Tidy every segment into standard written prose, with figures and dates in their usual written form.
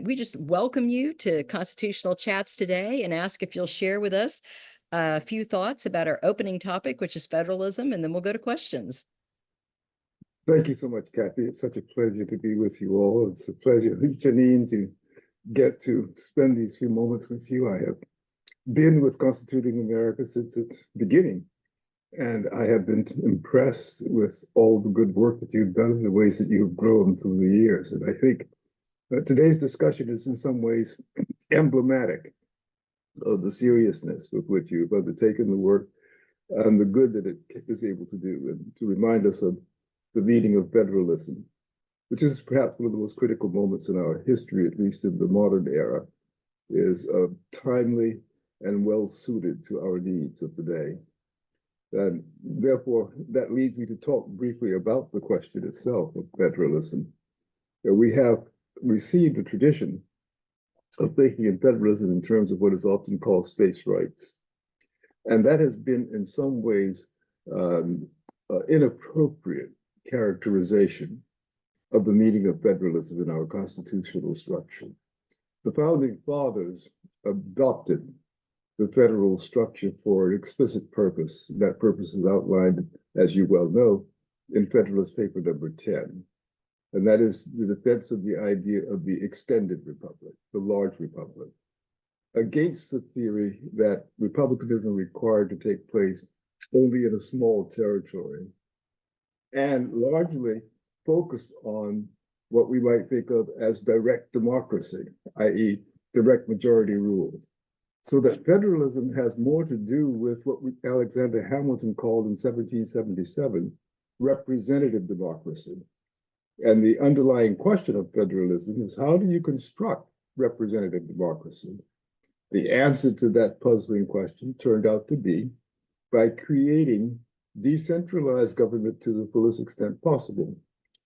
we just welcome you to Constitutional Chats today and ask if you'll share with us a few thoughts about our opening topic, which is federalism, and then we'll go to questions. Thank you so much, Kathy. It's such a pleasure to be with you all. It's a pleasure, Janine, to get to spend these few moments with you. I have been with Constituting America since its beginning, and I have been impressed with all the good work that you've done and the ways that you've grown through the years. And I think today's discussion is in some ways emblematic of the seriousness with which you've undertaken the work and the good that it is able to do, and to remind us of the meaning of federalism, which is perhaps one of the most critical moments in our history, at least in the modern era, is timely and well suited to our needs of the day. And therefore, that leads me to talk briefly about the question itself of federalism. We have received a tradition of thinking in federalism in terms of what is often called states' rights. And that has been in some ways inappropriate characterization of the meaning of federalism in our constitutional structure. The founding fathers adopted the federal structure for an explicit purpose. That purpose is outlined, as you well know, in Federalist Paper number 10. And that is the defense of the idea of the extended republic, the large republic, against the theory that republicanism required to take place only in a small territory, and largely focused on what we might think of as direct democracy, i.e., direct majority rule. So that federalism has more to do with what Alexander Hamilton called in 1777 representative democracy. And the underlying question of federalism is, how do you construct representative democracy? The answer to that puzzling question turned out to be by creating decentralized government to the fullest extent possible,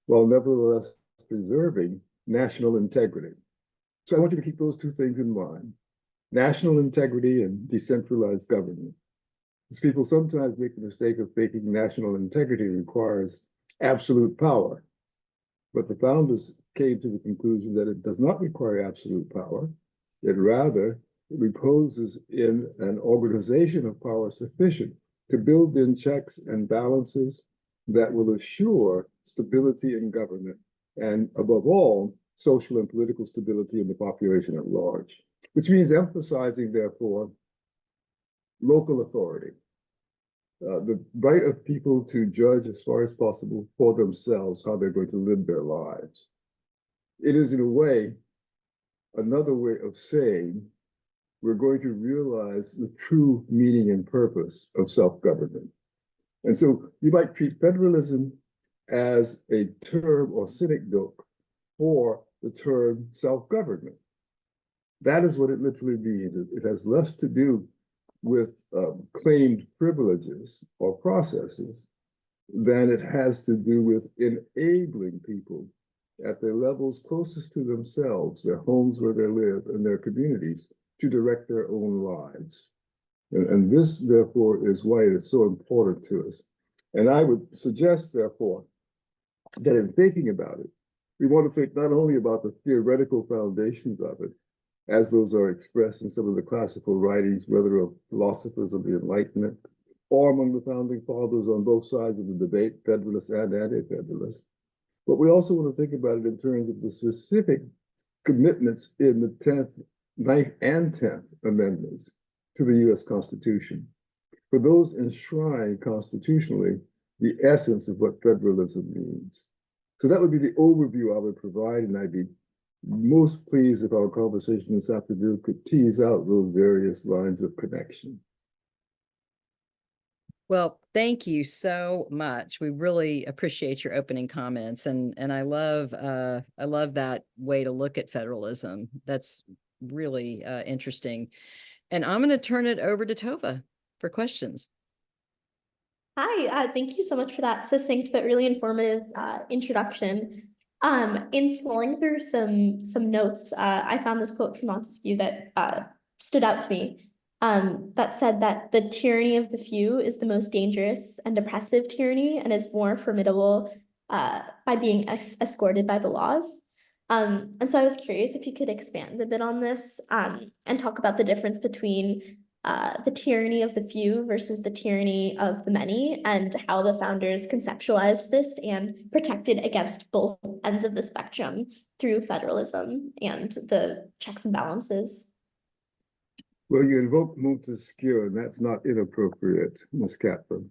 while nevertheless preserving national integrity. So I want you to keep those two things in mind: national integrity and decentralized government. As people sometimes make the mistake of thinking national integrity requires absolute power. But the founders came to the conclusion that it does not require absolute power. It rather reposes in an organization of power sufficient to build in checks and balances that will assure stability in government, and above all, social and political stability in the population at large, which means emphasizing, therefore, local authority, the right of people to judge as far as possible for themselves how they're going to live their lives. It is, in a way, another way of saying we're going to realize the true meaning and purpose of self-government. And so you might treat federalism as a term or synecdoche for the term self-government. That is what it literally means. It has less to do with claimed privileges or processes than it has to do with enabling people at their levels closest to themselves, their homes where they live, and their communities, to direct their own lives. And this, therefore, is why it is so important to us. And I would suggest, therefore, that in thinking about it, we want to think not only about the theoretical foundations of it, as those are expressed in some of the classical writings, whether of philosophers of the Enlightenment or among the founding fathers on both sides of the debate, Federalists and anti-Federalists. But we also want to think about it in terms of the specific commitments in the 10th, 9th, and 10th Amendments to the U.S. Constitution. For those enshrine constitutionally the essence of what federalism means. So that would be the overview I would provide, and I'd be most pleased if our conversation this afternoon could tease out those various lines of connection. Well, thank you so much. We really appreciate your opening comments, and I love that way to look at federalism. That's really interesting. And I'm going to turn it over to Tova for questions. Hi, thank you so much for that succinct but really informative introduction. In scrolling through some notes, I found this quote from Montesquieu that stood out to me, that said that the tyranny of the few is the most dangerous and oppressive tyranny and is more formidable by being escorted by the laws. And so I was curious if you could expand a bit on this, and talk about the difference between the tyranny of the few versus the tyranny of the many, and how the founders conceptualized this and protected against both ends of the spectrum through federalism and the checks and balances. Well, you invoke Montesquieu, and that's not inappropriate, Ms. Catlin,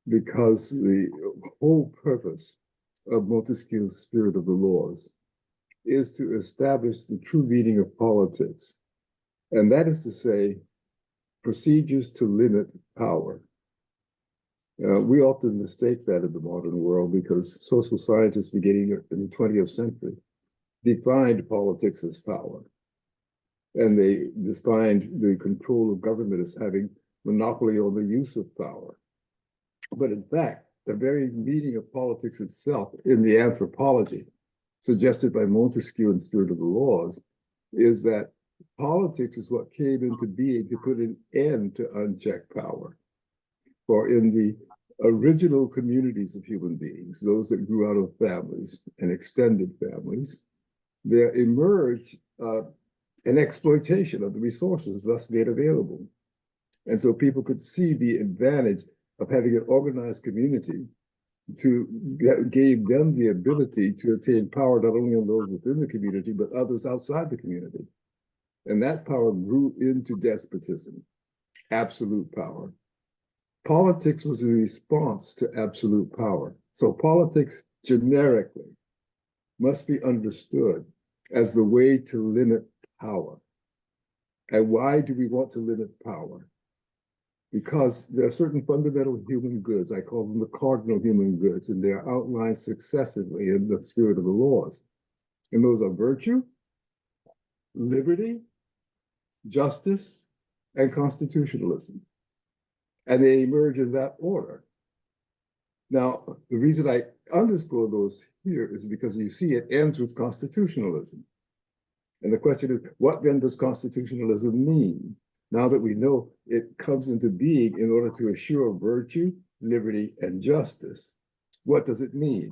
because the whole purpose of Montesquieu's Spirit of the Laws is to establish the true meaning of politics. And that is to say, procedures to limit power. We often mistake that in the modern world because social scientists beginning in the 20th century defined politics as power. And they defined the control of government as having monopoly on the use of power. But in fact, the very meaning of politics itself in the anthropology suggested by Montesquieu in Spirit of the Laws is that politics is what came into being to put an end to unchecked power. For in the original communities of human beings, those that grew out of families and extended families, there emerged an exploitation of the resources thus made available. And so people could see the advantage of having an organized community that gave them the ability to attain power not only on those within the community, but others outside the community. And that power grew into despotism, absolute power. Politics was a response to absolute power. So politics generically must be understood as the way to limit power. And why do we want to limit power? Because there are certain fundamental human goods, I call them the cardinal human goods, and they are outlined successively in the Spirit of the Laws. And those are virtue, liberty, justice, and constitutionalism. And they emerge in that order. Now, the reason I underscore those here is because you see it ends with constitutionalism. And the question is, what then does constitutionalism mean? Now that we know it comes into being in order to assure virtue, liberty, and justice, what does it mean?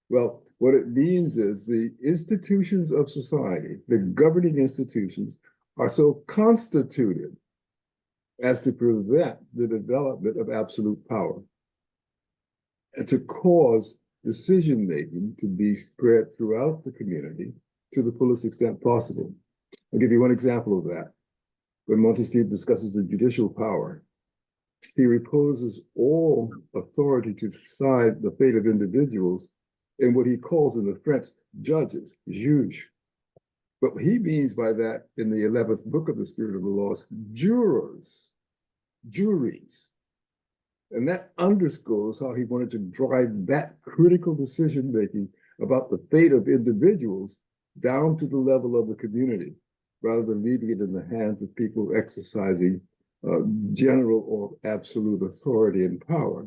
Well, what it means is the institutions of society, the governing institutions, are so constituted as to prevent the development of absolute power and to cause decision-making to be spread throughout the community to the fullest extent possible. I'll give you one example of that. When Montesquieu discusses the judicial power, he reposes all authority to decide the fate of individuals in what he calls in the French judges, juges. But what he means by that in the 11th book of the Spirit of the Laws, jurors, juries. And that underscores how he wanted to drive that critical decision-making about the fate of individuals down to the level of the community, rather than leaving it in the hands of people exercising general or absolute authority and power.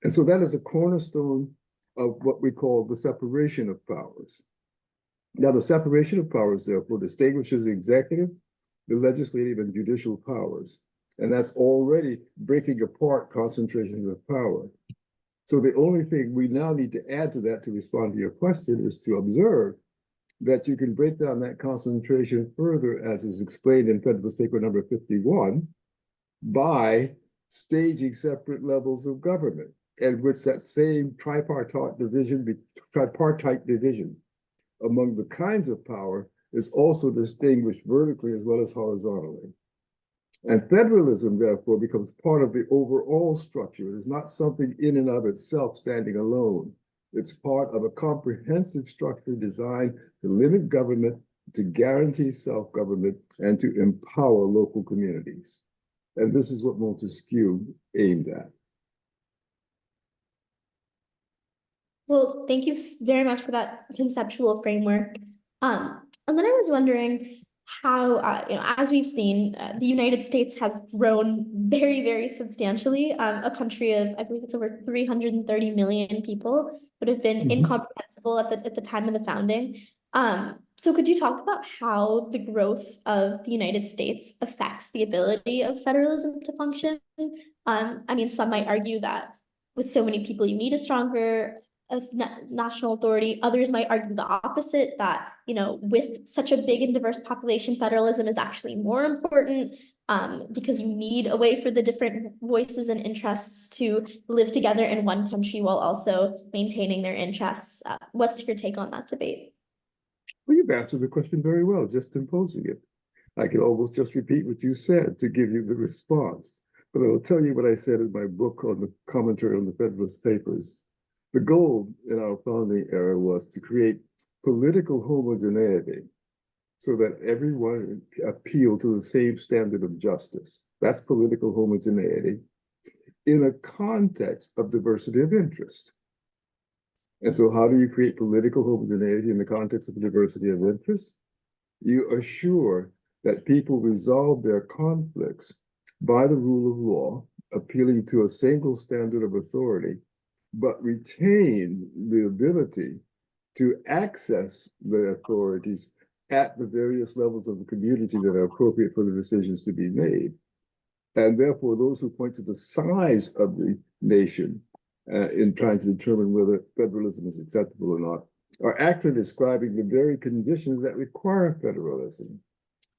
And so that is a cornerstone of what we call the separation of powers. Now, the separation of powers, therefore, distinguishes the executive, the legislative, and judicial powers. And that's already breaking apart concentrations of power. So the only thing we now need to add to that to respond to your question is to observe that you can break down that concentration further, as is explained in Federalist Paper number 51, by staging separate levels of government, in which that same tripartite division among the kinds of power is also distinguished vertically as well as horizontally. And federalism, therefore, becomes part of the overall structure. It is not something in and of itself standing alone. It's part of a comprehensive structure designed to limit government, to guarantee self-government, and to empower local communities. And this is what Montesquieu aimed at. Well, thank you very much for that conceptual framework. And then I was wondering how, as we've seen, the United States has grown very, very substantially. A country of, I believe it's over 330 million people, would have been incomprehensible at the time of the founding. So could you talk about how the growth of the United States affects the ability of federalism to function? I mean, some might argue that with so many people, you need a stronger national authority. Others might argue the opposite, that, with such a big and diverse population, federalism is actually more important, because you need a way for the different voices and interests to live together in one country while also maintaining their interests. What's your take on that debate? Well, you've answered the question very well, just imposing it. I can almost just repeat what you said to give you the response. But I will tell you what I said in my book on the commentary on the Federalist Papers. The goal in our founding era was to create political homogeneity so that everyone appealed to the same standard of justice. That's political homogeneity in a context of diversity of interest. And so how do you create political homogeneity in the context of diversity of interest? You assure that people resolve their conflicts by the rule of law, appealing to a single standard of authority, but retain the ability to access the authorities at the various levels of the community that are appropriate for the decisions to be made. And therefore, those who point to the size of the nation in trying to determine whether federalism is acceptable or not are actually describing the very conditions that require federalism.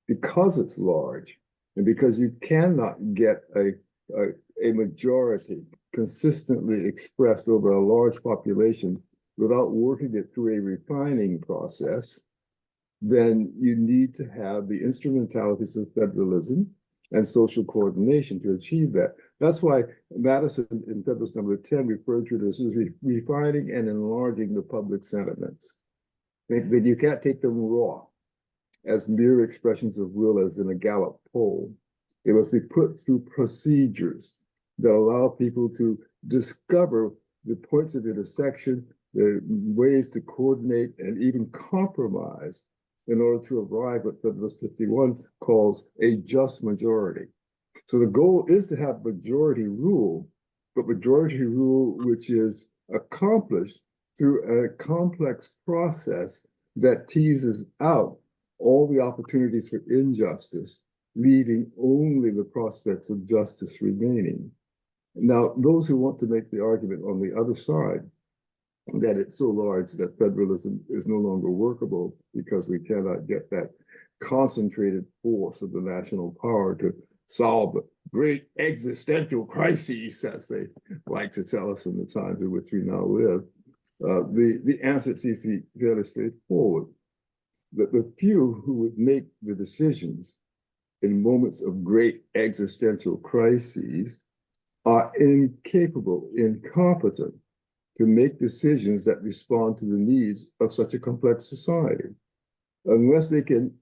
Because it's large, and because you cannot get a majority consistently expressed over a large population without working it through a refining process, then you need to have the instrumentalities of federalism and social coordination to achieve that. That's why Madison in Federalist number 10 referred to this as refining and enlarging the public sentiments. That you can't take them raw as mere expressions of will as in a Gallup poll. It must be put through procedures that allow people to discover the points of intersection, the ways to coordinate and even compromise in order to arrive at what Federalist 51 calls a just majority. So the goal is to have majority rule, but majority rule which is accomplished through a complex process that teases out all the opportunities for injustice, leaving only the prospects of justice remaining. Now, those who want to make the argument on the other side that it's so large that federalism is no longer workable because we cannot get that concentrated force of the national power to solve the great existential crises, as they like to tell us in the times in which we now live, the answer seems to be fairly straightforward. That the few who would make the decisions in moments of great existential crises are incapable, incompetent to make decisions that respond to the needs of such a complex society. Unless they can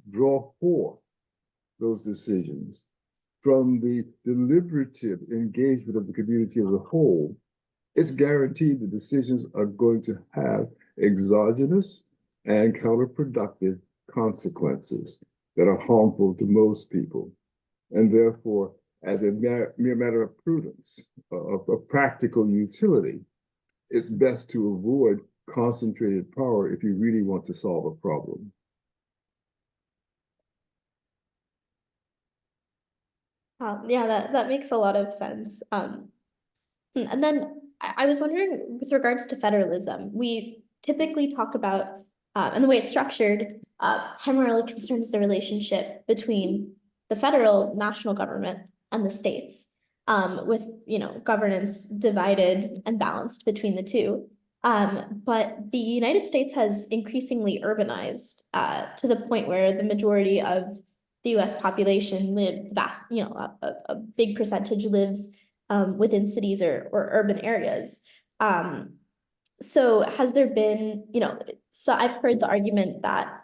draw forth those decisions from the deliberative engagement of the community as a whole, it's guaranteed the decisions are going to have exogenous and counterproductive consequences that are harmful to most people. And therefore, as a mere matter of prudence, of practical utility, it's best to avoid concentrated power if you really want to solve a problem. Yeah, that makes a lot of sense. And then I was wondering, with regards to federalism, we typically talk about, and the way it's structured, primarily concerns the relationship between the federal national government and the states, with, governance divided and balanced between the two. But the United States has increasingly urbanized, to the point where the majority of the US population a big percentage lives within cities or urban areas. So has there been, so I've heard the argument that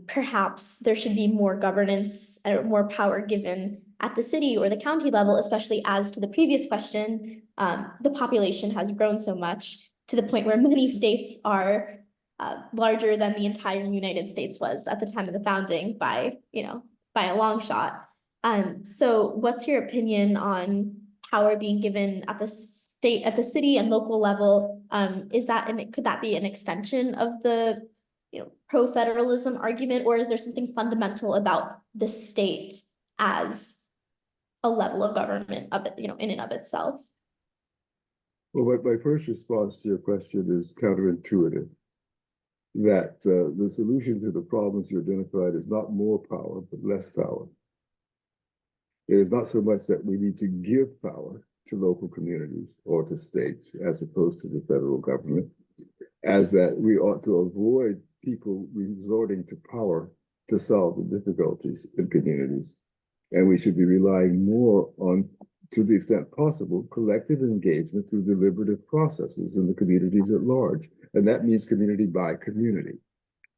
perhaps there should be more governance or more power given at the city or the county level, especially as to the previous question, the population has grown so much to the point where many states are larger than the entire United States was at the time of the founding by a long shot. So what's your opinion on power being given at the city and local level? Could that be an extension of the pro-federalism argument, or is there something fundamental about the state as a level of government in and of itself? Well, my first response to your question is counterintuitive. That the solution to the problems you identified is not more power, but less power. It is not so much that we need to give power to local communities or to states as opposed to the federal government, as that we ought to avoid people resorting to power to solve the difficulties in communities. And we should be relying more on, to the extent possible, collective engagement through deliberative processes in the communities at large. And that means community by community.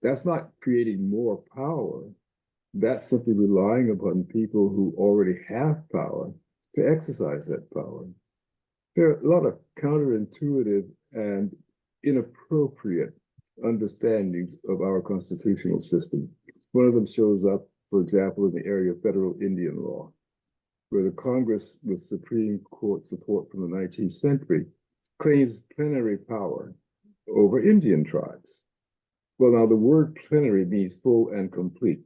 That's not creating more power. That's simply relying upon people who already have power to exercise that power. There are a lot of counterintuitive and inappropriate understandings of our constitutional system. One of them shows up, for example, in the area of federal Indian law, where the Congress, with Supreme Court support from the 19th century, claims plenary power over Indian tribes. Well, now the word plenary means full and complete.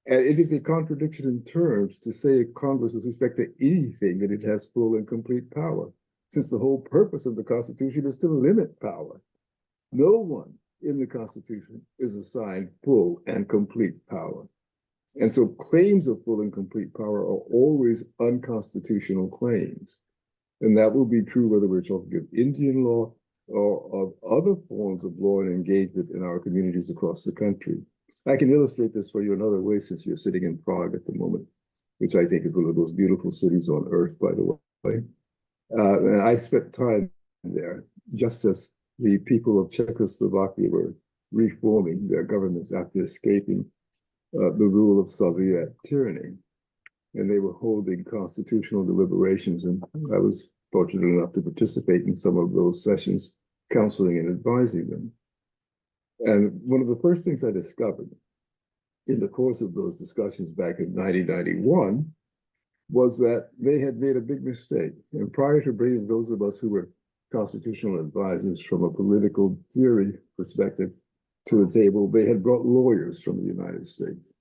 And it is a contradiction in terms to say Congress with respect to anything that it has full and complete power, since the whole purpose of the Constitution is to limit power. No one in the Constitution is assigned full and complete power. And so claims of full and complete power are always unconstitutional claims. And that will be true whether we're talking of Indian law or of other forms of law and engagement in our communities across the country. I can illustrate this for you another way, since you're sitting in Prague at the moment, which I think is one of the most beautiful cities on earth, by the way. And I spent time there just as the people of Czechoslovakia were reforming their governments after escaping the rule of Soviet tyranny. And they were holding constitutional deliberations, and I was fortunate enough to participate in some of those sessions, counseling and advising them. And one of the first things I discovered in the course of those discussions back in 1991 was that they had made a big mistake. And prior to bringing those of us who were constitutional advisors from a political theory perspective to the table, they had brought lawyers from the United States.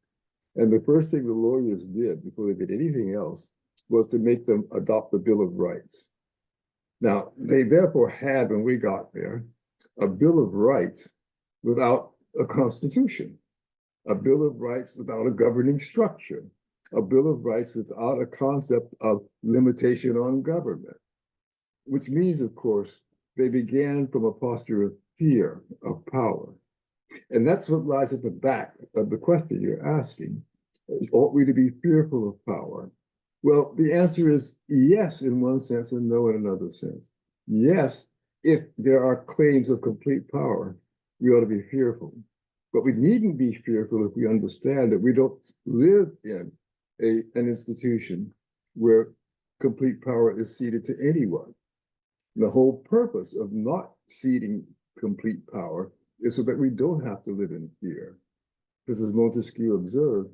And the first thing the lawyers did before they did anything else was to make them adopt the Bill of Rights. Now, they therefore had, when we got there, a Bill of Rights without a constitution, a Bill of Rights without a governing structure, a Bill of Rights without a concept of limitation on government, which means, of course, they began from a posture of fear of power. And that's what lies at the back of the question you're asking. Ought we to be fearful of power? Well, the answer is yes in one sense and no in another sense. Yes, if there are claims of complete power, we ought to be fearful. But we needn't be fearful if we understand that we don't live in an institution where complete power is ceded to anyone. The whole purpose of not ceding complete power is so that we don't have to live in fear. Because as Montesquieu observed,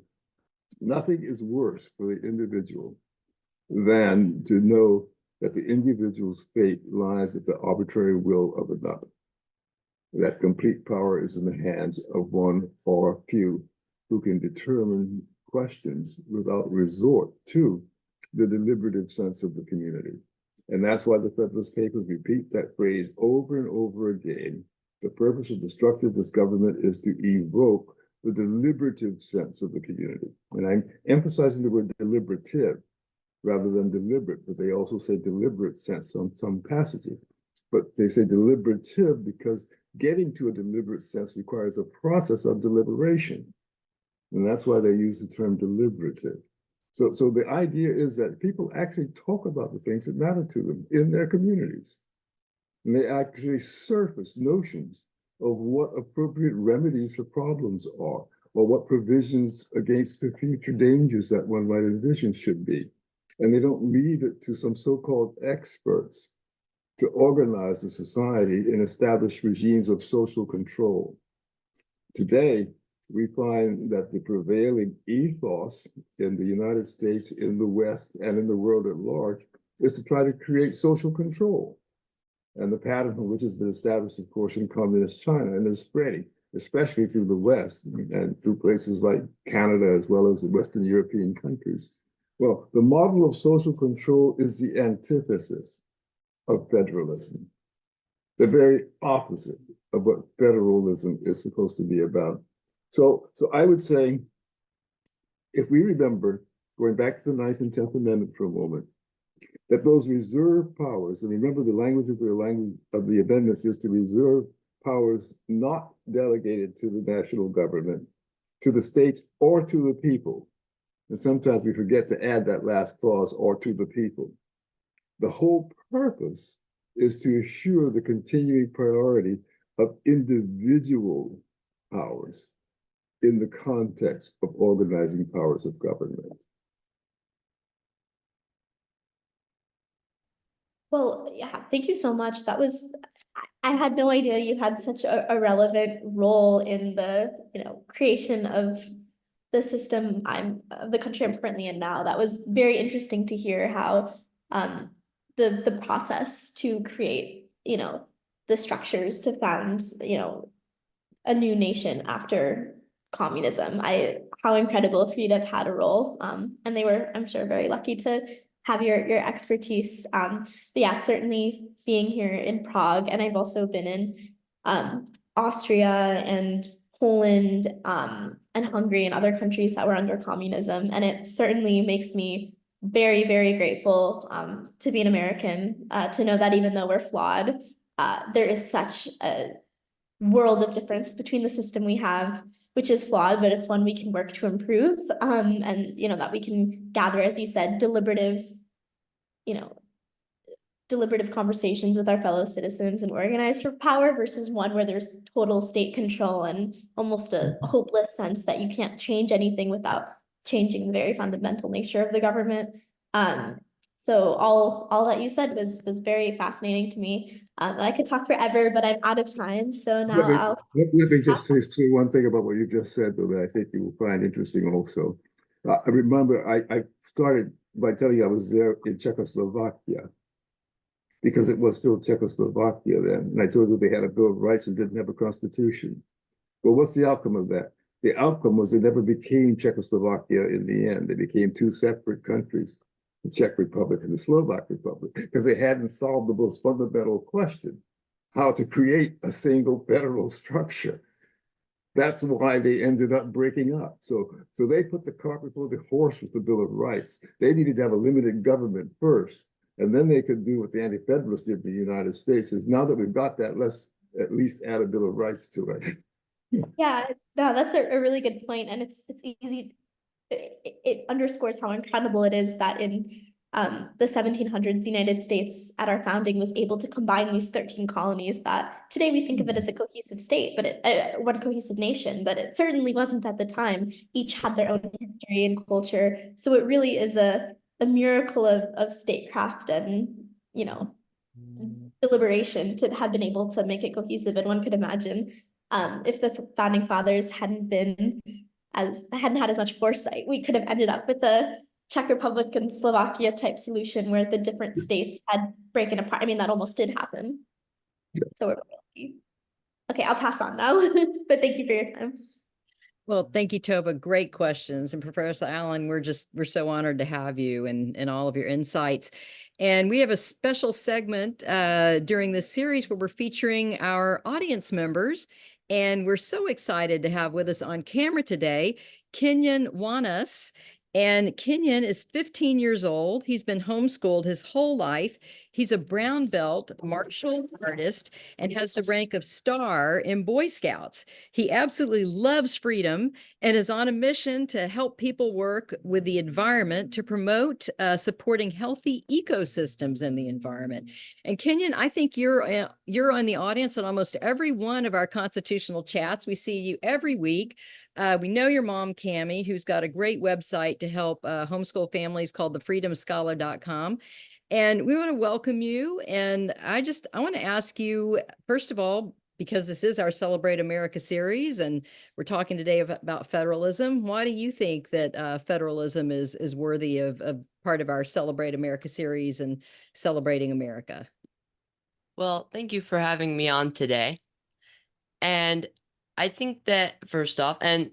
nothing is worse for the individual than to know that the individual's fate lies at the arbitrary will of another. That complete power is in the hands of one or a few who can determine questions without resort to the deliberative sense of the community. And that's why the Federalist Papers repeat that phrase over and over again. The purpose of the structure of this government is to evoke the deliberative sense of the community. And I'm emphasizing the word deliberative rather than deliberate, but they also say deliberate sense on some passages. But they say deliberative because getting to a deliberate sense requires a process of deliberation. And that's why they use the term deliberative. So the idea is that people actually talk about the things that matter to them in their communities. And they actually surface notions of what appropriate remedies for problems are, or what provisions against the future dangers that one might envision should be. And they don't leave it to some so-called experts to organize the society and establish regimes of social control. Today, we find that the prevailing ethos in the United States, in the West, and in the world at large is to try to create social control. And the pattern from which has been established, of course, in communist China and is spreading, especially through the West and through places like Canada, as well as the Western European countries. Well, the model of social control is the antithesis of federalism, the very opposite of what federalism is supposed to be about. So I would say, if we remember, going back to the 9th and 10th Amendment for a moment, that those reserve powers, and remember the language of the amendments is to reserve powers not delegated to the national government, to the states, or to the people. And sometimes we forget to add that last clause, or to the people. The whole purpose is to assure the continuing priority of individual powers in the context of organizing powers of government. Well, yeah, thank you so much. I had no idea you had such a relevant role in the, creation of the system of the country I'm currently in now. That was very interesting to hear how the process to create, the structures to found, a new nation after communism. How incredible for you to have had a role. And they were, I'm sure, very lucky to have your expertise. But yeah, certainly being here in Prague, and I've also been in Austria and Poland and Hungary and other countries that were under communism. And it certainly makes me very, very grateful to be an American, to know that even though we're flawed, there is such a world of difference between the system we have, which is flawed, but it's one we can work to improve. And that we can gather, as you said, deliberative conversations with our fellow citizens and organize for power, versus one where there's total state control and almost a hopeless sense that you can't change anything without changing the very fundamental nature of the government. So all that you said was very fascinating to me. I could talk forever, but I'm out of time. So now let me just say one thing about what you just said, though, that I think you will find interesting also. I remember I started by telling you I was there in Czechoslovakia, because it was still Czechoslovakia then. And I told you they had a Bill of Rights and didn't have a constitution. Well, what's the outcome of that? The outcome was they never became Czechoslovakia in the end. They became two separate countries, the Czech Republic and the Slovak Republic, because they hadn't solved the most fundamental question, how to create a single federal structure. That's why they ended up breaking up. So they put the cart before the horse with the Bill of Rights. They needed to have a limited government first, and then they could do what the anti-federalists did in the United States. Is now that we've got that, let's at least add a Bill of Rights to it. Yeah, no, that's a really good point. And it's easy. It underscores how incredible it is that in the 1700s, the United States at our founding was able to combine these 13 colonies that today we think of it as a cohesive state, but one cohesive nation, but it certainly wasn't at the time. Each had their own history and culture. So it really is a miracle of statecraft and, deliberation to have been able to make it cohesive. And one could imagine if the founding fathers hadn't had as much foresight, we could have ended up with a Czech Republic and Slovakia type solution where the different states had broken apart. I mean, that almost did happen. Yeah. So we're lucky. Okay, I'll pass on now, but thank you for your time. Well, thank you, Tova. Great questions. And Professor Allen, we're so honored to have you and all of your insights. And we have a special segment during this series where we're featuring our audience members. And we're so excited to have with us on camera today, Kenyon Wanas. And Kenyon is 15 years old. He's been homeschooled his whole life. He's a brown belt martial artist and has the rank of star in Boy Scouts. He absolutely loves freedom and is on a mission to help people work with the environment to promote supporting healthy ecosystems in the environment. And Kenyon, I think you're on the audience on almost every one of our constitutional chats. We see you every week. We know your mom, Cammie, who's got a great website to help homeschool families called thefreedomscholar.com. And we want to welcome you. And I want to ask you, first of all, because this is our Celebrate America series, and we're talking today about federalism, why do you think that federalism is worthy of part of our Celebrate America series and celebrating America? Well, thank you for having me on today. And I think that, first off, and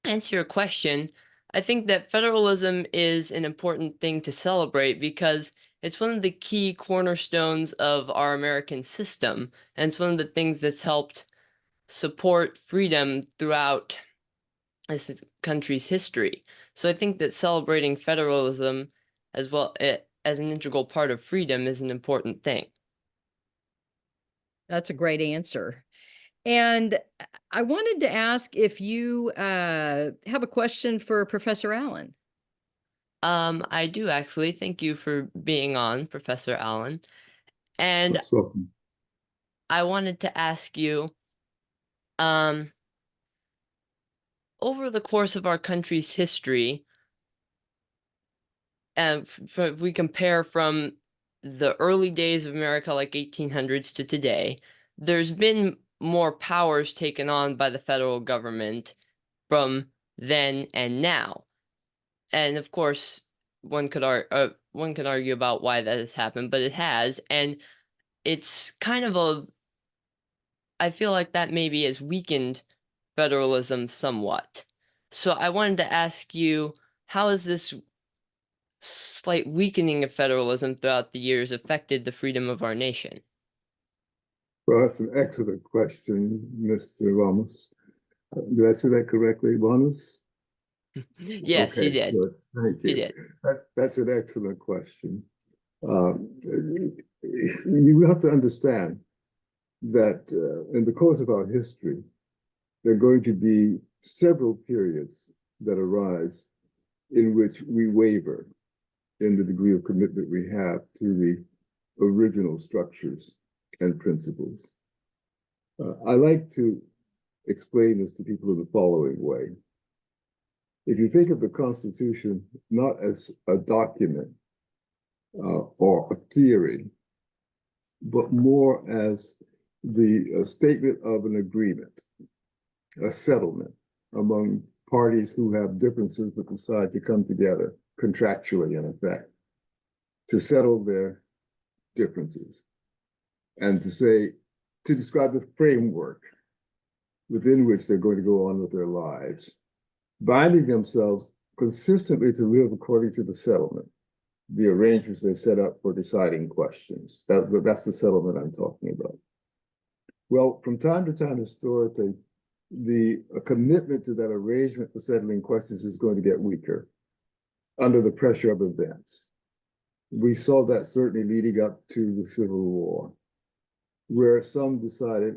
answer your question, I think that federalism is an important thing to celebrate because it's one of the key cornerstones of our American system, and it's one of the things that's helped support freedom throughout this country's history. So I think that celebrating federalism as well as an integral part of freedom is an important thing. That's a great answer. And I wanted to ask if you have a question for Professor Allen. I do actually. Thank you for being on, Professor Allen. And So, I wanted to ask you, over the course of our country's history, and if we compare from the early days of America, like 1800s, to today, there's been more powers taken on by the federal government from then and now. And of course, one could argue about why that has happened, but it has, and it's kind of I feel like that maybe has weakened federalism somewhat. So I wanted to ask you, how has this slight weakening of federalism throughout the years affected the freedom of our nation? well, that's an excellent question, Mr. Ramos. Did I say that correctly, Ramos? Yes, you Okay, did. good. Thank You you. did. That's an excellent question. You have to understand that in the course of our history, there are going to be several periods that arise in which we waver in the degree of commitment we have to the original structures and principles. I like to explain this to people in the following way. If you think of the Constitution not as a document or a theory, but more as the statement of an agreement, a settlement among parties who have differences but decide to come together contractually, in effect, to settle their differences and to describe the framework within which they're going to go on with their lives, binding themselves consistently to live according to the settlement, the arrangements they set up for deciding questions. That's the settlement I'm talking about. Well, from time to time, historically, the commitment to that arrangement for settling questions is going to get weaker under the pressure of events. We saw that certainly leading up to the Civil War, where some decided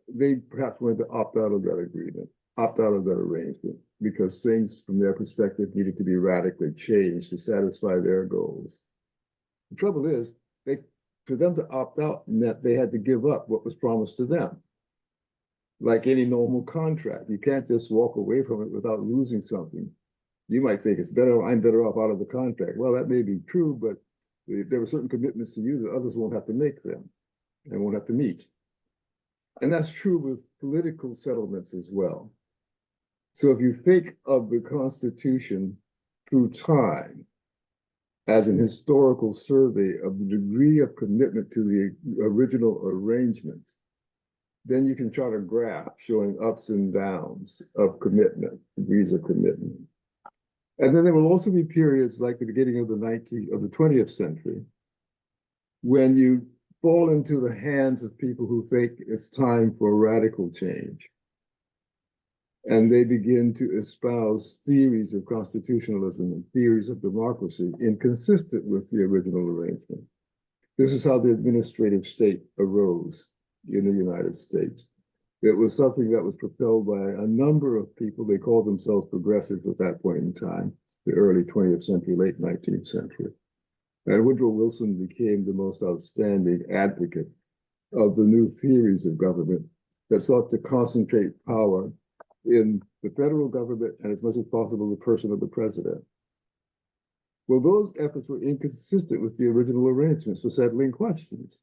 they perhaps wanted to opt out of that agreement, opt out of that arrangement, because things from their perspective needed to be radically changed to satisfy their goals. The trouble is, for them to opt out meant they had to give up what was promised to them. Like any normal contract, you can't just walk away from it without losing something. You might think I'm better off out of the contract. Well, that may be true, but there were certain commitments to you that others won't have to make them and won't have to meet. And that's true with political settlements as well. So if you think of the Constitution through time as an historical survey of the degree of commitment to the original arrangement, then you can chart a graph showing ups and downs of commitment, degrees of commitment. And then there will also be periods like the beginning of the 20th century, when you fall into the hands of people who think it's time for radical change. And they begin to espouse theories of constitutionalism and theories of democracy inconsistent with the original arrangement. This is how the administrative state arose in the United States. It was something that was propelled by a number of people. They called themselves progressives at that point in time, the early 20th century, late 19th century. And Woodrow Wilson became the most outstanding advocate of the new theories of government that sought to concentrate power in the federal government and as much as possible the person of the president. Well, those efforts were inconsistent with the original arrangements for settling questions.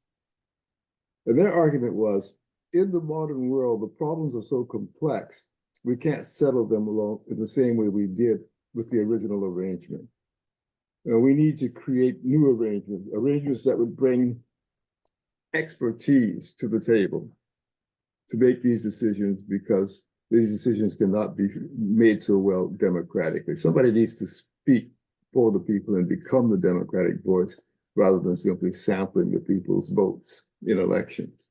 And their argument was, in the modern world, the problems are so complex, we can't settle them alone in the same way we did with the original arrangement. And we need to create new arrangements that would bring expertise to the table to make these decisions, because these decisions cannot be made so well democratically. Somebody needs to speak for the people and become the democratic voice rather than simply sampling the people's votes in elections.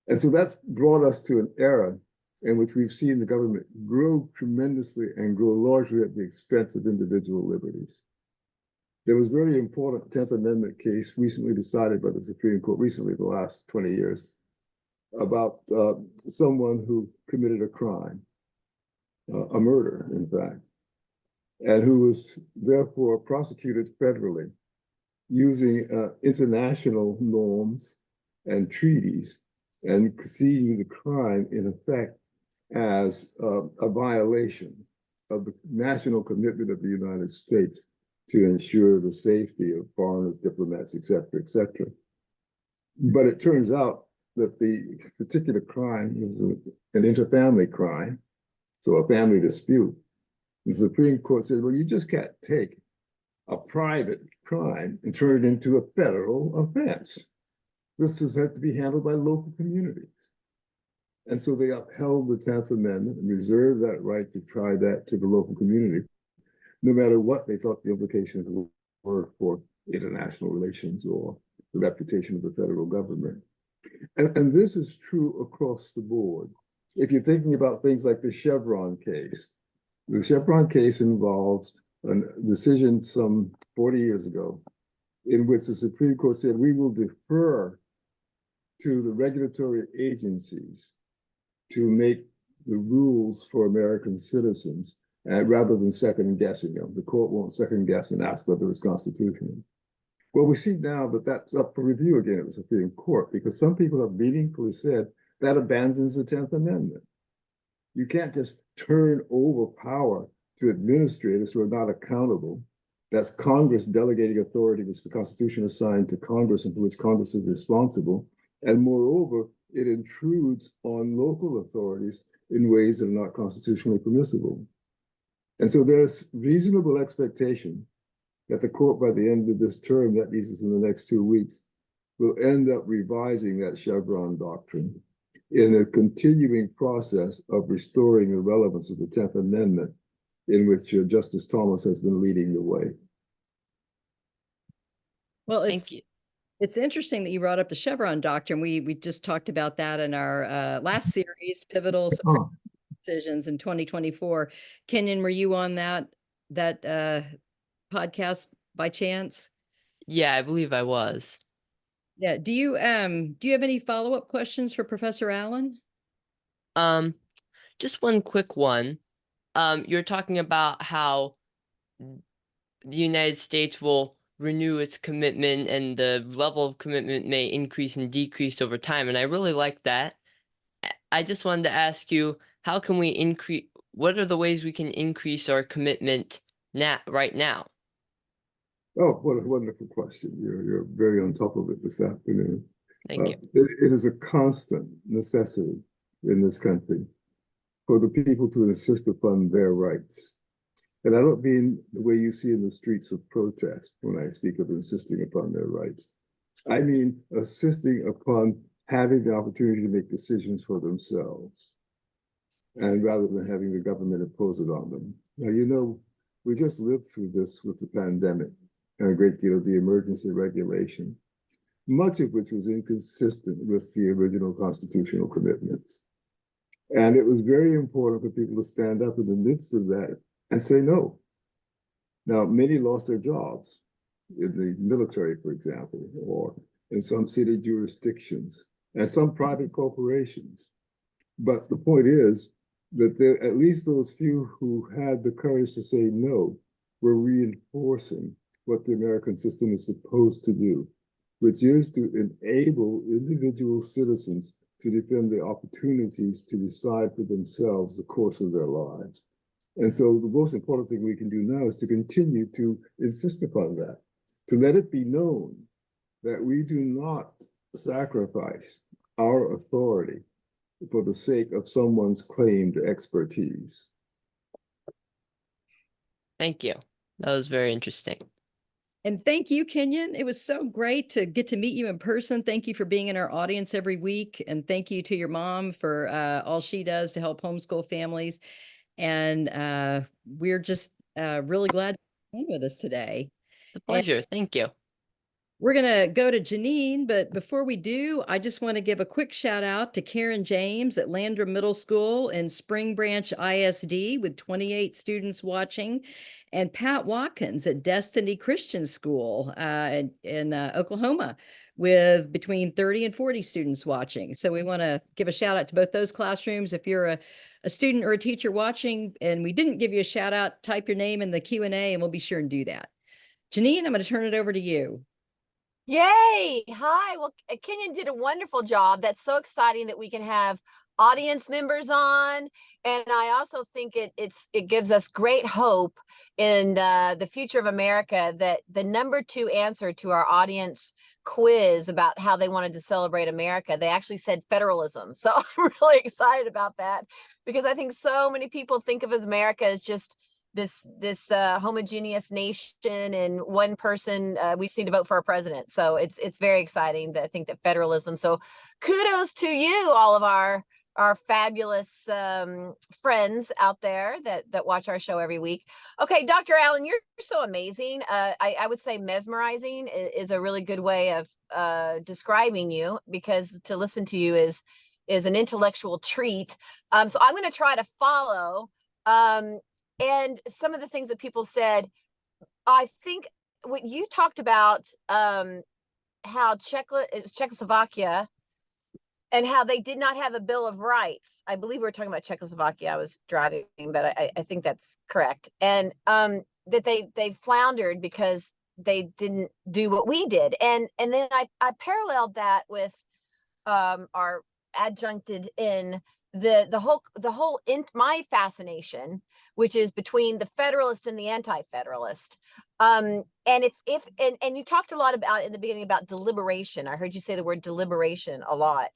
And so that's brought us to an era in which we've seen the government grow tremendously and grow largely at the expense of individual liberties. There was a very important 10th Amendment case recently decided by the Supreme Court, recently, the last 20 years, about someone who committed a crime, a murder, in fact, and who was therefore prosecuted federally using international norms and treaties and seeing the crime in effect as a violation of the national commitment of the United States to ensure the safety of foreigners, diplomats, et cetera, et cetera. But it turns out that the particular crime was an interfamily crime, so a family dispute. The Supreme Court said, well, you just can't take a private crime and turn it into a federal offense. This has had to be handled by local communities. And so they upheld the 10th Amendment and reserved that right to try that to the local community, no matter what they thought the implications were for international relations or the reputation of the federal government. And this is true across the board. If you're thinking about things like the Chevron case, the Chevron case involves a decision some 40 years ago in which the Supreme Court said, we will defer to the regulatory agencies to make the rules for American citizens rather than second guessing them. The court won't second guess and ask whether it's constitutional. Well, we see now that that's up for review again at the Supreme Court because some people have meaningfully said that abandons the 10th Amendment. You can't just turn over power to administrators who are not accountable. That's Congress delegating authority which the Constitution assigned to Congress and for which Congress is responsible. And moreover, it intrudes on local authorities in ways that are not constitutionally permissible. And so there's reasonable expectation that the court, by the end of this term, that means within the next 2 weeks, will end up revising that Chevron doctrine in a continuing process of restoring the relevance of the 10th Amendment, in which Justice Thomas has been leading the way. Well, Thank you. it's interesting that you brought up the Chevron doctrine. We just talked about that in our last series, Pivotal Decisions in 2024. Kenyon, were you on that podcast by chance? Yeah, I believe I was. Yeah. Do you have any follow-up questions for Professor Allen? Just one quick one. You're talking about how the United States will renew its commitment and the level of commitment may increase and decrease over time. And I really like that. I just wanted to ask you, how can we increase, what are the ways we can increase our commitment right now? Oh, what a wonderful question. You're very on top of it this afternoon. Thank you. It is a constant necessity in this country for the people to insist upon their rights. And I don't mean the way you see in the streets of protest when I speak of insisting upon their rights. I mean insisting upon having the opportunity to make decisions for themselves, and rather than having the government impose it on them. Now, you know, we just lived through this with the pandemic and a great deal of the emergency regulation, much of which was inconsistent with the original constitutional commitments. And it was very important for people to stand up in the midst of that and say no. Now, many lost their jobs in the military, for example, or in some city jurisdictions, and some private corporations. But the point is that at least those few who had the courage to say no were reinforcing what the American system is supposed to do, which is to enable individual citizens to defend the opportunities to decide for themselves the course of their lives. And so the most important thing we can do now is to continue to insist upon that, to let it be known that we do not sacrifice our authority for the sake of someone's claimed expertise. Thank you. That was very interesting. And thank you, Kenyon. It was so great to get to meet you in person. Thank you for being in our audience every week. And thank you to your mom for all she does to help homeschool families. And we're just really glad you're with us today. It's a pleasure. Thank you. We're going to go to Janine, but before we do, I just want to give a quick shout out to Karen James at Landrum Middle School and Spring Branch ISD with 28 students watching, and Pat Watkins at Destiny Christian School in Oklahoma with between 30 and 40 students watching. So we want to give a shout out to both those classrooms. If you're a student or a teacher watching and we didn't give you a shout out, type your name in the Q&A and we'll be sure and do that. Janine, I'm going to turn it over to you. Yay! Hi. Well, Kenyon did a wonderful job. That's so exciting that we can have audience members on, and I also think it gives us great hope in the future of America that the #2 answer to our audience quiz about how they wanted to celebrate America, they actually said federalism. So I'm really excited about that because I think so many people think of America as just this homogeneous nation and one person. We just need to vote for our president. So it's very exciting that I think that federalism. So kudos to you, all of our fabulous friends out there that watch our show every week. Okay, Dr. Allen, you're so amazing. I would say mesmerizing is a really good way of describing you, because to listen to you is an intellectual treat. So I'm going to try to follow. And some of the things that people said, I think what you talked about, how Czechoslovakia and how they did not have a Bill of Rights. I believe we were talking about Czechoslovakia. I was driving, but I think that's correct. And that they floundered because they didn't do what we did. And then I paralleled that with our adjuncted in the whole my fascination, which is between the Federalist and the Anti-Federalist. And you talked a lot about in the beginning about deliberation. I heard you say the word deliberation a lot.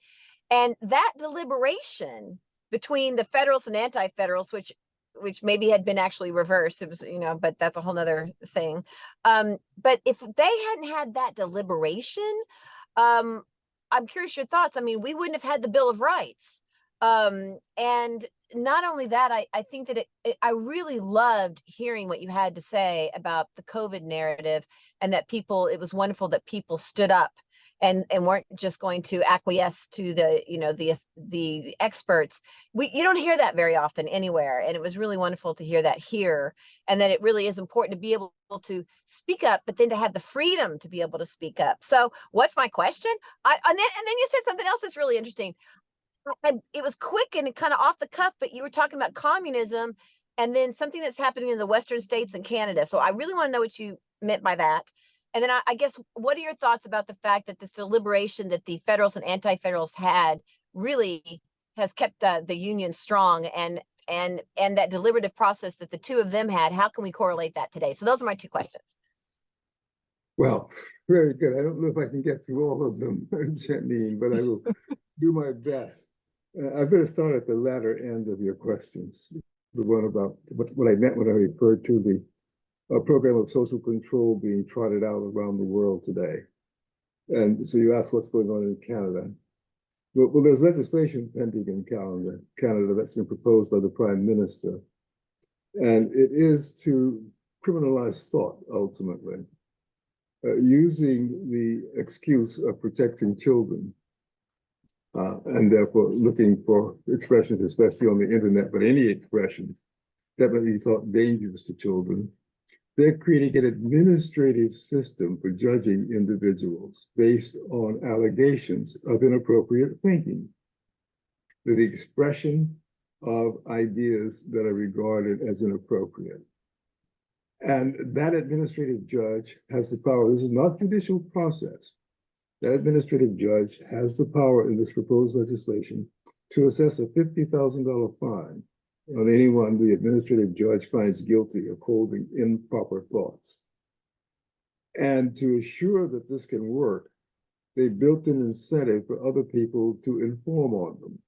And that deliberation between the Federalists and Anti-Federalists, which maybe had been actually reversed, it was, but that's a whole nother thing. But if they hadn't had that deliberation, I'm curious your thoughts. I mean, we wouldn't have had the Bill of Rights. And not only that, I think that I really loved hearing what you had to say about the COVID narrative, and that it was wonderful that people stood up and weren't just going to acquiesce to the experts. You don't hear that very often anywhere. And it was really wonderful to hear that here, and that it really is important to be able to speak up, but then to have the freedom to be able to speak up. So what's my question? And then you said something else that's really interesting. It was quick and kind of off the cuff, but you were talking about communism and then something that's happening in the Western states and Canada. So I really want to know what you meant by that. And then I guess, what are your thoughts about the fact that this deliberation that the Federalists and Anti-Federalists had really has kept the Union strong, and that deliberative process that the two of them had? How can we correlate that today? So those are my two questions. Well, very good. I don't know if I can get through all of them, Janine, but I will do my best. I better start at the latter end of your questions, the one about what I meant when I referred to the program of social control being trotted out around the world today. And so you asked what's going on in Canada. Well, there's legislation pending in Canada that's been proposed by the Prime Minister. And it is to criminalize thought, ultimately, using the excuse of protecting children. And therefore looking for expressions, especially on the internet, but any expressions that might be thought dangerous to children. They're creating an administrative system for judging individuals based on allegations of inappropriate thinking, the expression of ideas that are regarded as inappropriate. And that administrative judge has the power. This is not judicial process. The administrative judge has the power in this proposed legislation to assess a $50,000 fine on anyone the administrative judge finds guilty of holding improper thoughts. And to assure that this can work, they built an incentive for other people to inform on them.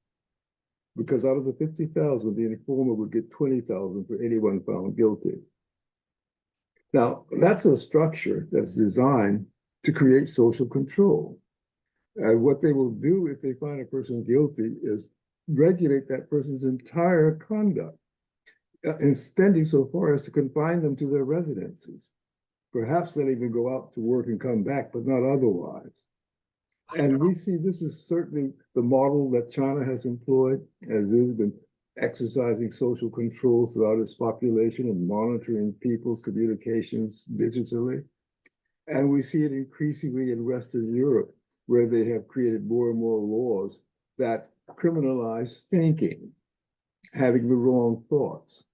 Because out of the 50,000, the informer would get 20,000 for anyone found guilty. Now, that's a structure that's designed to create social control. And what they will do if they find a person guilty is regulate that person's entire conduct, extending so far as to confine them to their residences. perhaps letting them go out to work and come back, but not otherwise. And we see this is certainly the model that China has employed, as it has been exercising social control throughout its population and monitoring people's communications digitally. And we see it increasingly in Western Europe, where they have created more and more laws that criminalize thinking, having the wrong thoughts.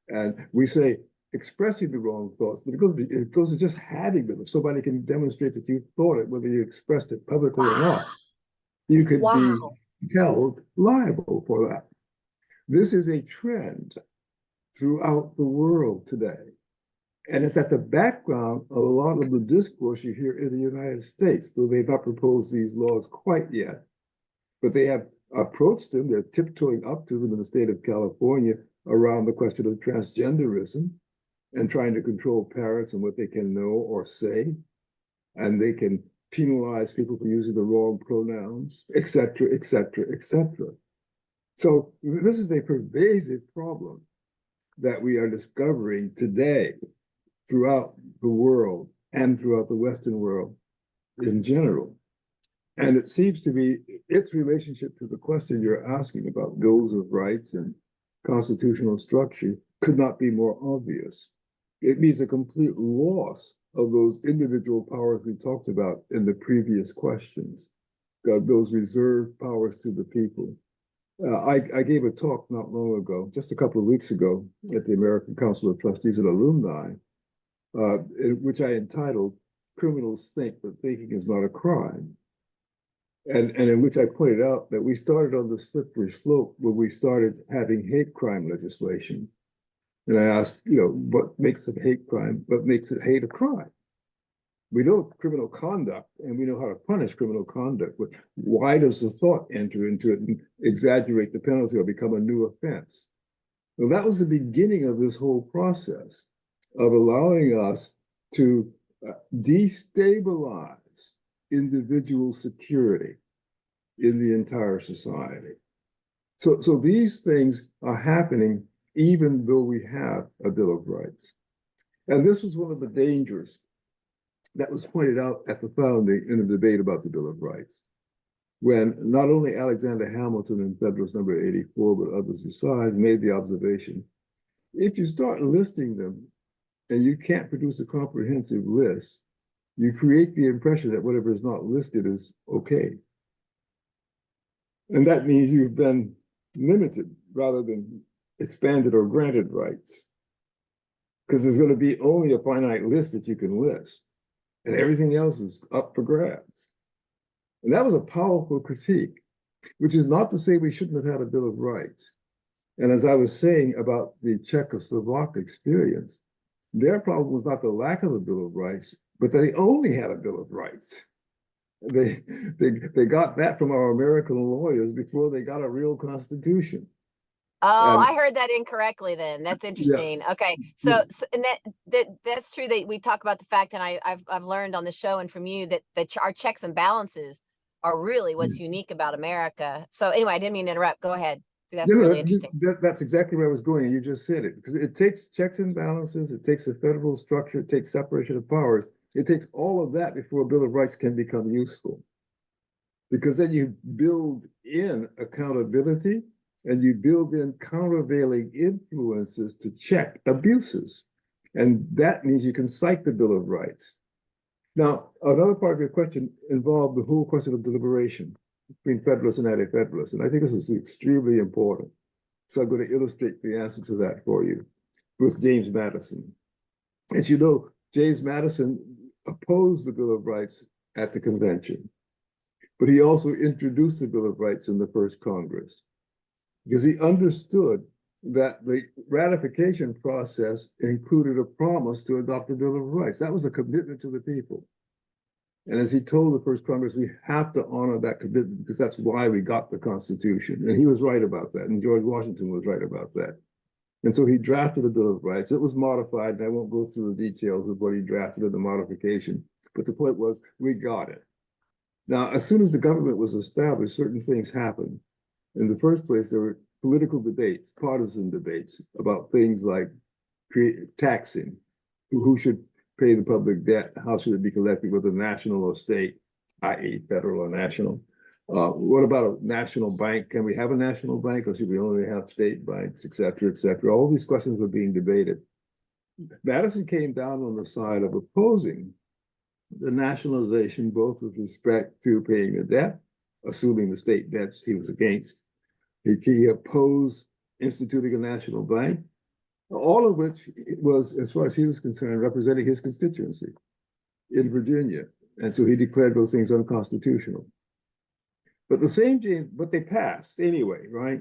And we say expressing the wrong thoughts, but it goes to just having them. If somebody can demonstrate that you thought it, whether you expressed it publicly or not, you could be held liable for that. This is a trend throughout the world today. And it's at the background of a lot of the discourse you hear in the United States, though they've not proposed these laws quite yet. But they have approached them, they're tiptoeing up to them in the state of California around the question of transgenderism and trying to control parents and what they can know or say. And they can penalize people for using the wrong pronouns, et cetera, et cetera, et cetera. So this is a pervasive problem that we are discovering today throughout the world and throughout the Western world in general. And it seems to be its relationship to the question you're asking about bills of rights and constitutional structure could not be more obvious. It means a complete loss of those individual powers we talked about in the previous questions, those reserved powers to the people. I gave a talk not long ago, just a couple of weeks ago, at the American Council of Trustees and Alumni, in which I entitled, "Criminals Think That Thinking is Not a Crime." And in which I pointed out that we started on the slippery slope when we started having hate crime legislation. And I asked, what makes a hate crime? What makes it hate a crime? We know criminal conduct and we know how to punish criminal conduct, but why does the thought enter into it and exaggerate the penalty or become a new offense? Well, that was the beginning of this whole process of allowing us to destabilize individual security in the entire society. So these things are happening even though we have a Bill of Rights. And this was one of the dangers that was pointed out at the founding in the debate about the Bill of Rights, when not only Alexander Hamilton in Federalist number 84, but others besides made the observation, if you start listing them and you can't produce a comprehensive list, you create the impression that whatever is not listed is okay. And that means you've then limited rather than expanded or granted rights, because there's going to be only a finite list that you can list, and everything else is up for grabs. And that was a powerful critique, which is not to say we shouldn't have had a Bill of Rights. And as I was saying about the Czechoslovak experience, their problem was not the lack of a Bill of Rights, but they only had a Bill of Rights. They got that from our American lawyers before they got a real constitution. Oh, I heard that incorrectly then. That's interesting. Yeah. Okay. So and that's true that we talk about the fact, and I've learned on the show and from you that our checks and balances are really what's unique about America. So anyway, I didn't mean to interrupt. Go ahead. That's really interesting. That's exactly where I was going, and you just said it, because it takes checks and balances, it takes a federal structure, it takes separation of powers. It takes all of that before a Bill of Rights can become useful. Because then you build in accountability and you build in countervailing influences to check abuses. And that means you can cite the Bill of Rights. Now, another part of your question involved the whole question of deliberation between Federalists and Anti-Federalists. And I think this is extremely important. So I'm going to illustrate the answer to that for you with James Madison. As you know, James Madison opposed the Bill of Rights at the convention, but he also introduced the Bill of Rights in the first Congress because he understood that the ratification process included a promise to adopt the Bill of Rights. That was a commitment to the people. And as he told the first Congress, we have to honor that commitment because that's why we got the Constitution. And he was right about that. And George Washington was right about that. And so he drafted the Bill of Rights. It was modified, and I won't go through the details of what he drafted in the modification, but the point was, we got it. Now, as soon as the government was established, certain things happened. In the first place, there were political debates, partisan debates about things like taxing, who should pay the public debt? How should it be collected, whether national or state, i.e. federal or national? What about a national bank? Can we have a national bank, or should we only have state banks, et cetera, et cetera? All these questions were being debated. Madison came down on the side of opposing the nationalization, both with respect to paying the debt, assuming the state debts he was against. He opposed instituting a national bank, all of which was, as far as he was concerned, representing his constituency in Virginia. And so he declared those things unconstitutional. But but they passed anyway, right?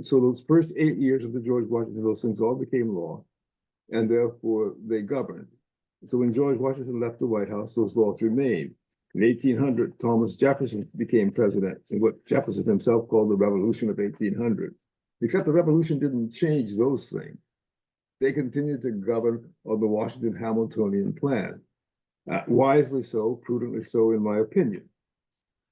So those first 8 years of the George Washington, those things all became law, and therefore they governed. So when George Washington left the White House, those laws remained. In 1800, Thomas Jefferson became president in what Jefferson himself called the Revolution of 1800. Except the revolution didn't change those things. They continued to govern on the Washington Hamiltonian plan. Wisely so, prudently so, in my opinion.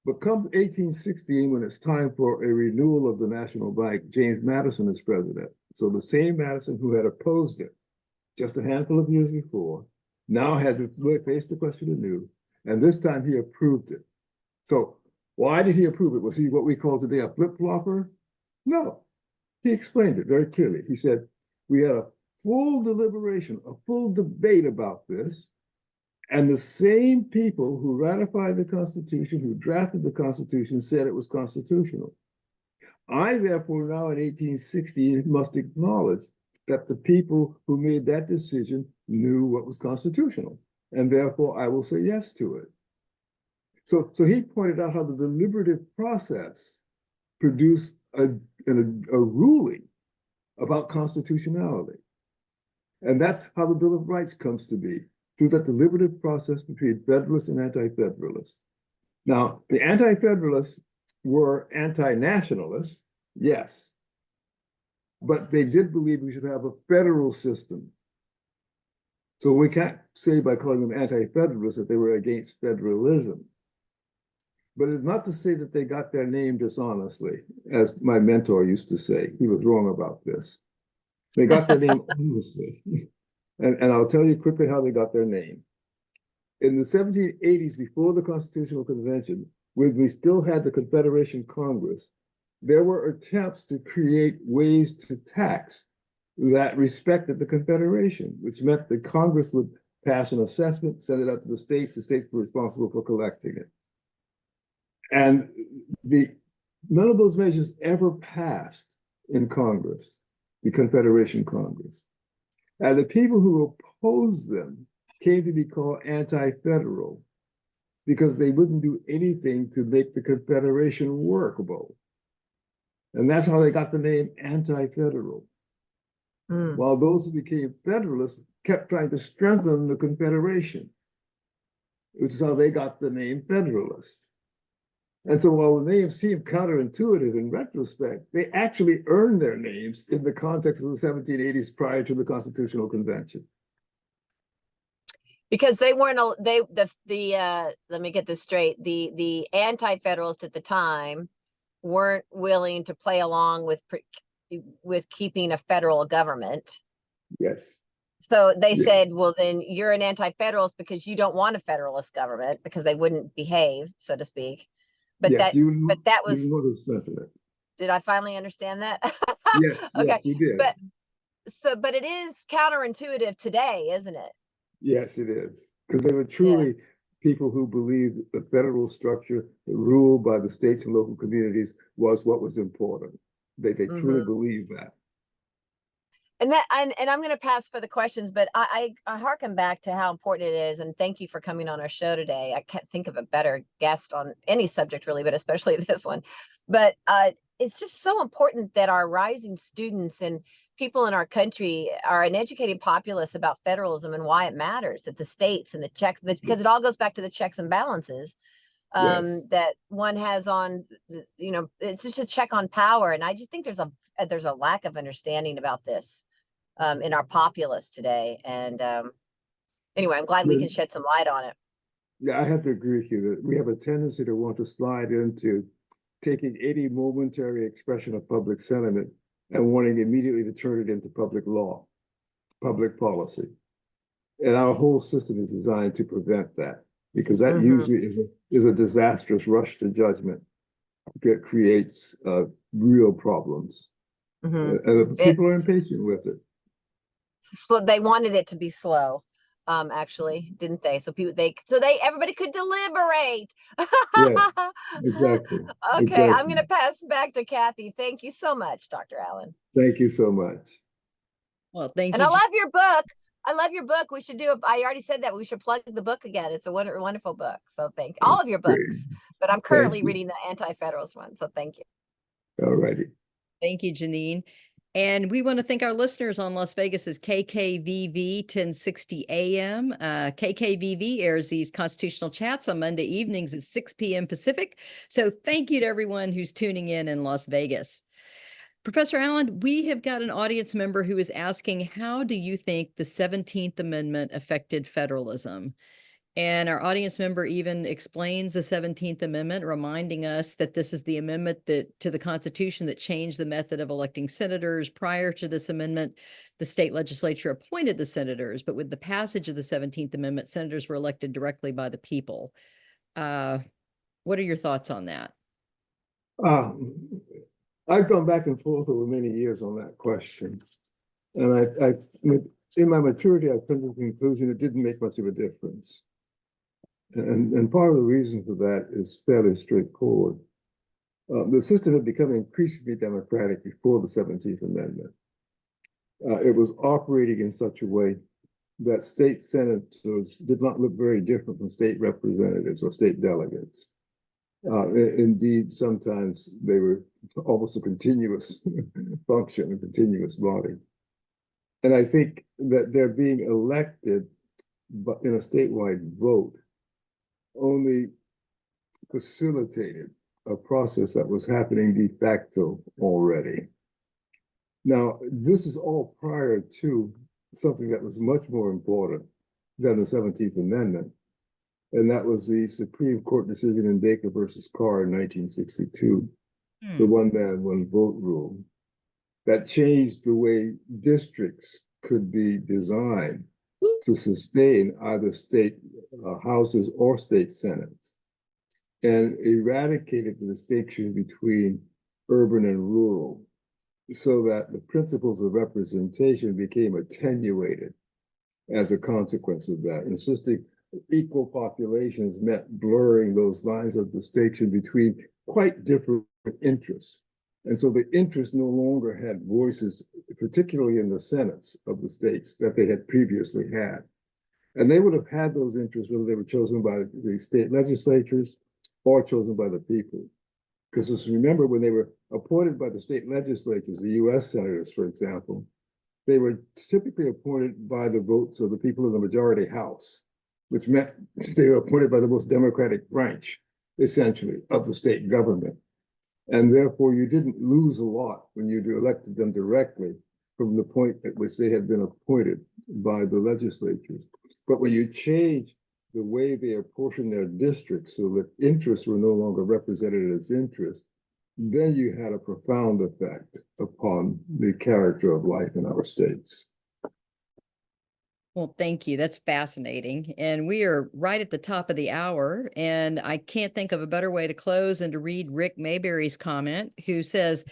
But come 1816, when it's time for a renewal of the National Bank, James Madison is president. So the same Madison who had opposed it just a handful of years before now had to face the question anew, and this time he approved it. So why did he approve it? Was he what we call today a flip-flopper? No, he explained it very clearly. He said, we had a full deliberation, a full debate about this, and the same people who ratified the Constitution, who drafted the Constitution, said it was constitutional. I, therefore, now in 1860 must acknowledge that the people who made that decision knew what was constitutional, and therefore I will say yes to it. So he pointed out how the deliberative process produced a ruling about constitutionality. And that's how the Bill of Rights comes to be, through that deliberative process between Federalists and Anti-Federalists. Now, the Anti-Federalists were anti-nationalists, yes, but they did believe we should have a federal system. So we can't say by calling them Anti-Federalists that they were against federalism. But it's not to say that they got their name dishonestly, as my mentor used to say. He was wrong about this. They got their name honestly. And I'll tell you quickly how they got their name. In the 1780s, before the Constitutional Convention, when we still had the Confederation Congress, there were attempts to create ways to tax that respected the Confederation, which meant that Congress would pass an assessment, send it out to the states were responsible for collecting it. And none of those measures ever passed in Congress, the Confederation Congress. And the people who opposed them came to be called anti-federal because they wouldn't do anything to make the Confederation workable. And that's how they got the name anti-federal. While those who became Federalists kept trying to strengthen the Confederation, which is how they got the name Federalist. And so while the names seem counterintuitive in retrospect, they actually earned their names in the context of the 1780s prior to the Constitutional Convention. Because they weren't, let me get this straight, the anti-federalists at the time weren't willing to play along with keeping a federal government. Yes. So they said, well, then you're an anti-federalist because you don't want a federalist government, because they wouldn't behave, so to speak. But yes, that was, you know the strength of it. Did I finally understand that? Yes, okay. Yes, you did. But it is counterintuitive today, isn't it? Yes, it is. Because they were truly people who believed the federal structure ruled by the states and local communities was what was important. They truly believed that. And I'm going to pass for the questions, but I harken back to how important it is. And thank you for coming on our show today. I can't think of a better guest on any subject really, but especially this one. But it's just so important that our rising students and people in our country are an educated populace about federalism and why it matters, that the states and the checks, because it all goes back to the checks and balances that one has on, it's just a check on power. And I just think there's a lack of understanding about this in our populace today. And anyway, I'm glad we can shed some light on it. Yeah, I have to agree with you that we have a tendency to want to slide into taking any momentary expression of public sentiment and wanting immediately to turn it into public law, public policy. And our whole system is designed to prevent that, because that Mhm. usually is a disastrous rush to judgment that creates real problems. Mhm. And people are It's impatient with it. they wanted it to be slow, actually, didn't they? So everybody could deliberate. Yes, exactly. Okay, I'm Exactly. gonna pass back to Kathy. Thank you so much, Dr. Allen. Thank you so much. Well, thank And you. I love your book. I love your book. We should do it. I already said that we should plug the book again. It's a wonderful book. So thank all of your Great. books. But I'm Thank currently you. reading the Anti-Federalist one. So thank you. All righty. Thank you, Janine. And we want to thank our listeners on Las Vegas's KKVV 1060 AM. KKVV airs these constitutional chats on Monday evenings at 6 p.m. Pacific. So thank you to everyone who's tuning in Las Vegas. Professor Allen, we have got an audience member who is asking, how do you think the 17th Amendment affected federalism? And our audience member even explains the 17th Amendment, reminding us that this is the amendment to the Constitution that changed the method of electing senators. Prior to this amendment, the state legislature appointed the senators, but with the passage of the 17th Amendment, senators were elected directly by the people. What are your thoughts on that? I've gone back and forth over many years on that question. And in my maturity, I've come to the conclusion it didn't make much of a difference. And part of the reason for that is fairly straightforward. The system had become increasingly democratic before the 17th Amendment. It was operating in such a way that state senators did not look very different from state representatives or state delegates. Indeed, sometimes they were almost a continuous function, a continuous body. And I think that they're being elected but in a statewide vote only facilitated a process that was happening de facto already. Now, this is all prior to something that was much more important than the 17th Amendment, and that was the Supreme Court decision in Baker versus Carr in 1962, the one man, one vote rule, that changed the way districts could be designed to sustain either state houses or state senates, and eradicated the distinction between urban and rural, so that the principles of representation became attenuated as a consequence of that. Insisting equal populations meant blurring those lines of distinction between quite different interests. And so the interests no longer had voices, particularly in the senates of the states, that they had previously had. And they would have had those interests whether they were chosen by the state legislatures or chosen by the people. Because remember, when they were appointed by the state legislatures, the US senators, for example, they were typically appointed by the votes of the people in the majority house, which meant they were appointed by the most democratic branch, essentially, of the state government. And therefore, you didn't lose a lot when you elected them directly from the point at which they had been appointed by the legislatures. But when you change the way they apportion their districts so that interests were no longer represented as interests, then you had a profound effect upon the character of life in our states. Well, thank you. That's fascinating. And we are right at the top of the hour. And I can't think of a better way to close than to read Rick Mayberry's comment, who says,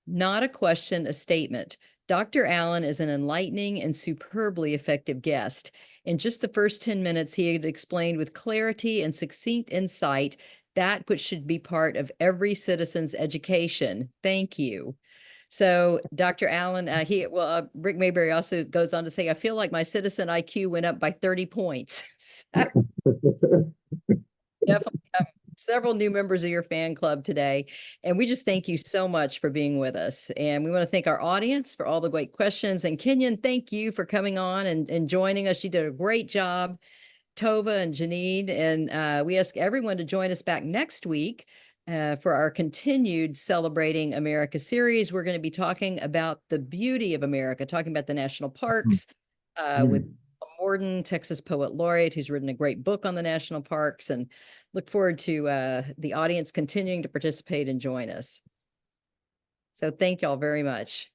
"Not a question, a statement. Dr. Allen is an enlightening and superbly effective guest. In just the first 10 minutes, he had explained with clarity and succinct insight that which should be part of every citizen's education. Thank you." So, Dr. Allen, Rick Mayberry also goes on to say, "I feel like my citizen IQ went up by 30 points." So definitely have several new members of your fan club today. And we just thank you so much for being with us. And we want to thank our audience for all the great questions. And Kenyon, thank you for coming on and joining us. You did a great job, Tova and Janine. And we ask everyone to join us back next week for our continued Celebrating America series. We're going to be talking about the beauty of America, talking about the national parks with Morden, Texas Poet Laureate, who's written a great book on the national parks, and look forward to the audience continuing to participate and join us. So thank y'all very much.